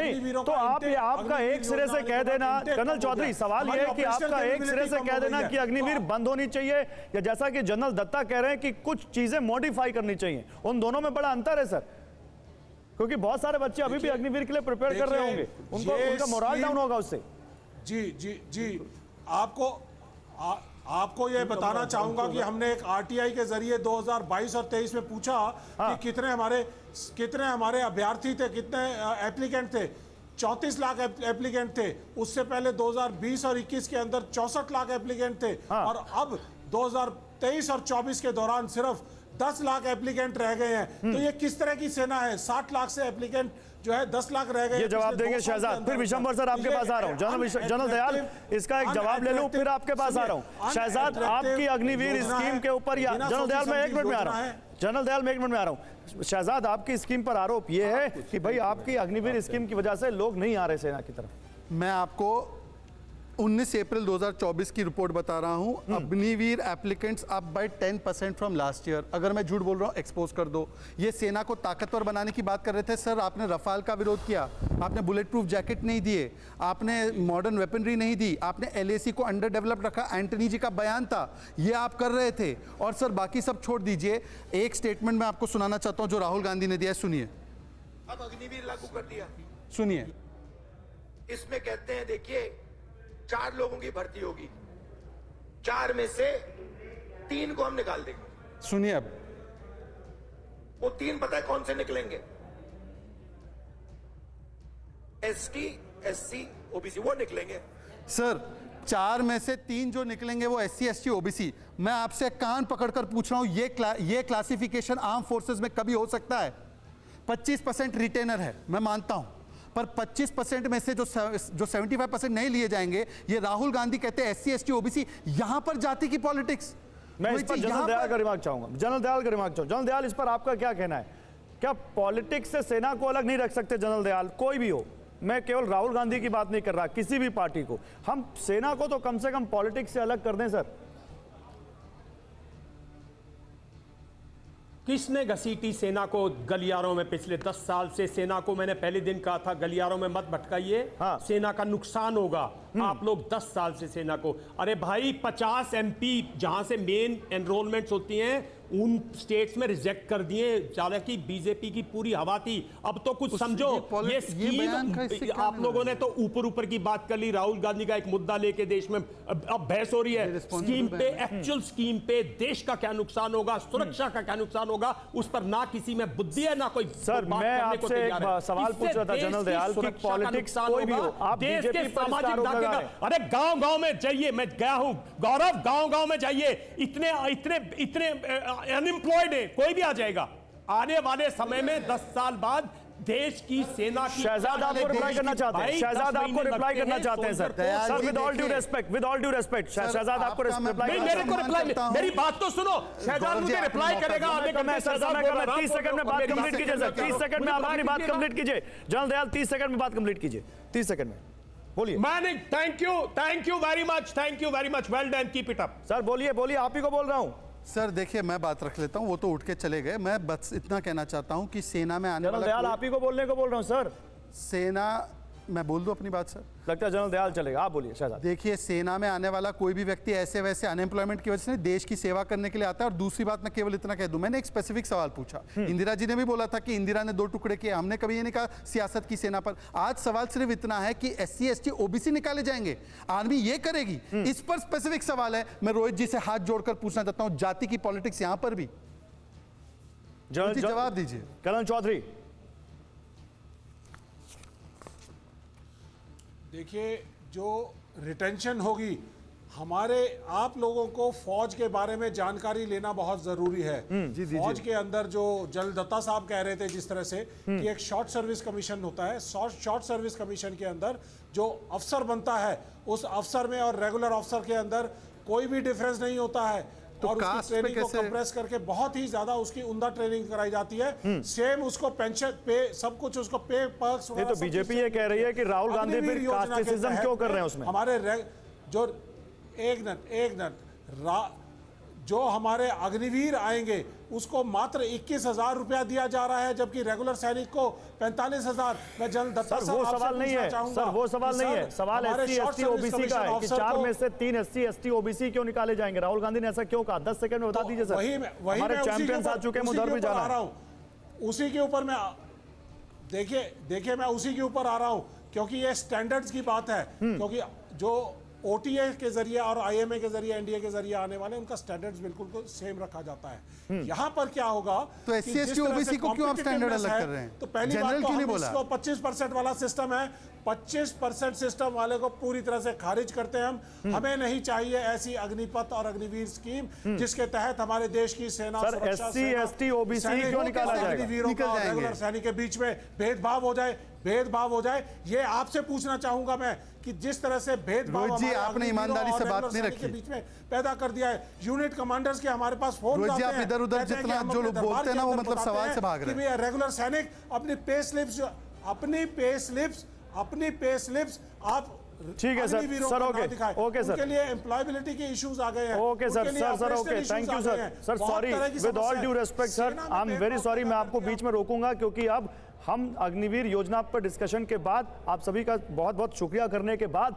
नहीं तो आपका एक सिरे से कह देना, कर्नल चौधरी सवाल यह है कि आपका एक सिरे से कह देना कि अग्निवीर बंद होनी चाहिए, या जैसा कि जनरल दत्ता कह रहे हैं कि कुछ चीजें मॉडिफाई करनी चाहिए, उन दोनों में बड़ा अंतर है सर, क्योंकि बहुत सारे बच्चे अभी भी अग्निवीर के लिए प्रिपेयर कर रहे होंगे, उनका मोरल डाउन होगा उससे। जी आपको ये बताना चाहूंगा कि हमने एक आरटीआई के जरिए 2022 और 23 में पूछा कि कितने हमारे अभ्यर्थी थे, कितने एप्लीकेंट थे। 34 लाख एप्लीकेंट थे। उससे पहले 2020 और 21 के अंदर 64 लाख एप्लीकेंट थे। और अब 2023 और 24 के दौरान सिर्फ 10 लाख एप्लीकेंट रह गए हैं। तो ये किस तरह की सेना है? 60 लाख से एप्लीकेंट जो है 10 लाख रह गए। ये जवाब देंगे शहजाद, फिर विशंबर सर आपके पास आ रहा हूं। जनरल दयाल इसका एक जवाब ले लूं, फिर आपके पास आ रहा हूं। शहजाद आपकी अग्निवीर स्कीम के ऊपर, या जनरल दयाल मैं 1 मिनट में आ रहा हूं, जनरल दयाल मैं 1 मिनट में आ रहा हूं। शहजाद आपकी स्कीम पर आरोप यह है कि भाई आपकी अग्निवीर स्कीम की वजह से लोग नहीं आ रहे सेना की तरफ। मैं आपको 19 अप्रैल 2024 की रिपोर्ट बता रहा हूं। Agniveer applicants up by 10% from last year. अगर मैं झूठ बोल रहा हूं एक्सपोज कर दो। ये सेना को ताकतवर बनाने की बात कर रहे थे सर, आपने रफाल का विरोध किया, आपने बुलेट प्रूफ जैकेट नहीं दिए, आपने मॉडर्न वेपनरी नहीं दी, आपने एलएसी को अंडर डेवलप रखा। एंटनी जी का बयान था, ये आप कर रहे थे। और सर बाकी सब छोड़ दीजिए, एक स्टेटमेंट मैं आपको सुनाना चाहता हूं जो राहुल गांधी ने दिया है, सुनिए। अब अग्निवीर लागू कर दिया, सुनिए। इसमें कहते हैं देखिए 4 लोगों की भर्ती होगी, 4 में से 3 को हम निकाल देंगे। सुनिए अब, वो 3 पता है कौन से निकलेंगे? एसटी, एससी, ओबीसी, वो निकलेंगे। सर 4 में से 3 जो निकलेंगे वो एससी, एसटी, ओबीसी। मैं आपसे कान पकड़कर पूछ रहा हूं, ये क्लासिफिकेशन आर्म फोर्सेस में कभी हो सकता है? 25% रिटेनर है, मैं मानता हूं, पर 25% में से जो 75% नहीं लिए जाएंगे, ये राहुल गांधी कहते हैं एससी, एसटी, ओबीसी। यहां पर जाति की पॉलिटिक्स। मैं इस पर जनरल दयाल का रिमार्क चाहूंगा, जनरल दयाल इस पर आपका क्या कहना है? क्या पॉलिटिक्स से सेना को अलग नहीं रख सकते जनरल दयाल? कोई भी हो, मैं केवल राहुल गांधी की बात नहीं कर रहा, किसी भी पार्टी को, हम सेना को तो कम से कम पॉलिटिक्स से अलग कर दें सर। किसने घसीटी सेना को गलियारों में? पिछले 10 साल से सेना को मैंने पहले दिन कहा था गलियारों में मत भटकाइए, सेना का नुकसान होगा। आप लोग 10 साल से सेना को, अरे भाई 50 एमपी जहां से मेन एनरोलमेंट्स होती हैं उन स्टेट्स में रिजेक्ट कर दिए। हालांकि बीजेपी की पूरी हवा थी, अब तो कुछ समझो। ये स्कीम आप लोगों ने तो ऊपर की बात कर ली, राहुल गांधी का एक मुद्दा लेके देश में अब बहस हो रही है स्कीम पे, एक्चुअल स्कीम पे देश का क्या नुकसान होगा, सुरक्षा का क्या नुकसान होगा, उस पर ना किसी में बुद्धि है ना कोई। सर मैं आपसे एक सवाल पूछ रहा था जनरल दयाल की, पॉलिटिक्स कोई भी हो, आप देश के बीजेपी पर सामाजिक दायरे का, अरे गांव-गांव में जाइए, मैं गया हूं गौरव, गांव-गांव में जाइए, इतने अनएम्प्लॉयड है, कोई भी आ जाएगा। आने वाले समय में 10 साल बाद देश की सेना की, शहजाद आपको रिप्लाई करना चाहते हैं, शहजाद आपको रिप्लाई करना चाहते हैं sir. Sir with all due respect Shahzad आपको रिप्लाई, मेरे को रिप्लाई, मेरी बात तो सुनो। शहजाद मुझे रिप्लाई करेगा आगे का। मैं 30 सेकंड में बात कंप्लीट कीजिए सर, 30 सेकंड में आप अपनी बात कंप्लीट कीजिए। जनरल दयाल 30 सेकंड में बात कंप्लीट कीजिए, 30 सेकंड में बोलिए। मैंने thank you very much, well done, keep it up. Sir बोलिए, आप ही को बोल रहा हूं। सर देखिए मैं बात रख लेता हूं, वो तो उठ के चले गए। मैं बस इतना कहना चाहता हूं कि सेना में आने वाला, जनरल दयाल आप ही को बोलने को बोल रहा हूं सर। सेना, मैं बोल दूं अपनी बात सर? लगता है जनरल दयाल चलेगा, आप बोलिए शहजाद। देखिए सेना में आने वाला कोई भी व्यक्ति ऐसे वैसे अनएम्प्लॉयमेंट की वजह से नहीं, देश की सेवा करने के लिए आता है। और दूसरी बात मैं केवल इतना कह दूं, मैंने एक स्पेसिफिक सवाल पूछा, इंदिरा जी ने भी बोला था कि इंदिरा ने 2 टुकड़े किए, हमने कभी ये नहीं कहा सियासत की सेना पर। आज सवाल सिर्फ इतना है कि एससी, एसटी, ओबीसी निकाले जाएंगे, आर्मी ये करेगी, इस पर स्पेसिफिक सवाल है। मैं रोहित जी से हाथ जोड़कर पूछना चाहता हूं, जाति की पॉलिटिक्स यहां पर भी जवाब दीजिए। कर्नल चौधरी देखिए, जो रिटेंशन होगी, हमारे आप लोगों को फौज के बारे में जानकारी लेना बहुत जरूरी है। फौज के अंदर जो जनरल दत्ता साहब कह रहे थे जिस तरह से कि एक शॉर्ट सर्विस कमीशन होता है, शॉर्ट सर्विस कमीशन के अंदर जो अफसर बनता है, उस अफसर में और रेगुलर अफसर के अंदर कोई भी डिफरेंस नहीं होता है। तो और उसकी ट्रेनिंग को कंप्रेस करके बहुत ही ज्यादा उसकी उम्दा ट्रेनिंग कराई जाती है। सेम उसको पेंशन पे सब कुछ उसको पे पर्क्स। ये तो बीजेपी ये कह रही है कि राहुल गांधी फिर कास्टिज्म क्यों कर रहे हैं उसमें? हमारे जो एक मिनट जो हमारे अग्निवीर आएंगे उसको मात्र 21,000 रुपया दिया जा रहा है, जबकि रेगुलर सैनिक को 45,000। मैं जनरल दत्ता सर वो सवाल नहीं है सर, वो सवाल नहीं है। सवाल SC ST OBC का है कि 4 में से 3 SC ST OBC क्यों निकाले जाएंगे। राहुल गांधी ने ऐसा क्यों कहा? 10 सेकंड में बता दीजिए सर। हमारे चैंपियंस आ चुके हैं, उधर भी जाना है। उसी के ऊपर मैं देखिए मैं उसी के ऊपर आ रहा हूं, क्योंकि ये स्टैंडर्ड्स की बात है। क्योंकि जो OTA के जरिए और IMA के जरिए NDA के जरिए आने वाले उनका स्टैंडर्ड्स बिल्कुल सेम रखा जाता है। यहाँ पर क्या होगा तो SC ST OBC को क्यों आप स्टैंडर्ड अलग कर रहे हैं? तो पहली बात जनरल तो क्यों नहीं हम बोला? इसको 25% वाला सिस्टम है, 25% सिस्टम वाले को पूरी तरह से खारिज करते हैं हम। हमें नहीं चाहिए ऐसी अग्निपथ और अग्निवीर स्कीम जिसके तहत हमारे देश की सेना, सर SC ST OBC क्यों निकाला जाएगा? अग्निवीरों का और रेगुलर सैनिक के बीच में भेदभाव हो जाए। ये आपसे पूछना चाहूंगा मैं कि जिस तरह से भेदभाव रोहित जी, आपने ईमानदारी से बात नहीं रखी के बीच में पैदा कर दिया है। यूनिट कमांडर्स के हमारे पास फोन रोहित जी, आप इधर-उधर जितना जो लोग बोलते हैं ना, वो मतलब सवाल से भाग रहे हैं। कि रेगुलर सैनिक अपनी पे स्लिप्स आप ठीक है सर ओके सर। उनके लिए एम्प्लॉयबिलिटी के इश्यूज आ गए हैं। Okay sir okay, thank you sir. Sorry, with all due respect sir, I am very sorry. मैं आपको बीच में रोकूंगा क्योंकि अब हम अग्निवीर योजना पर डिस्कशन के बाद, आप सभी का बहुत बहुत शुक्रिया करने के बाद,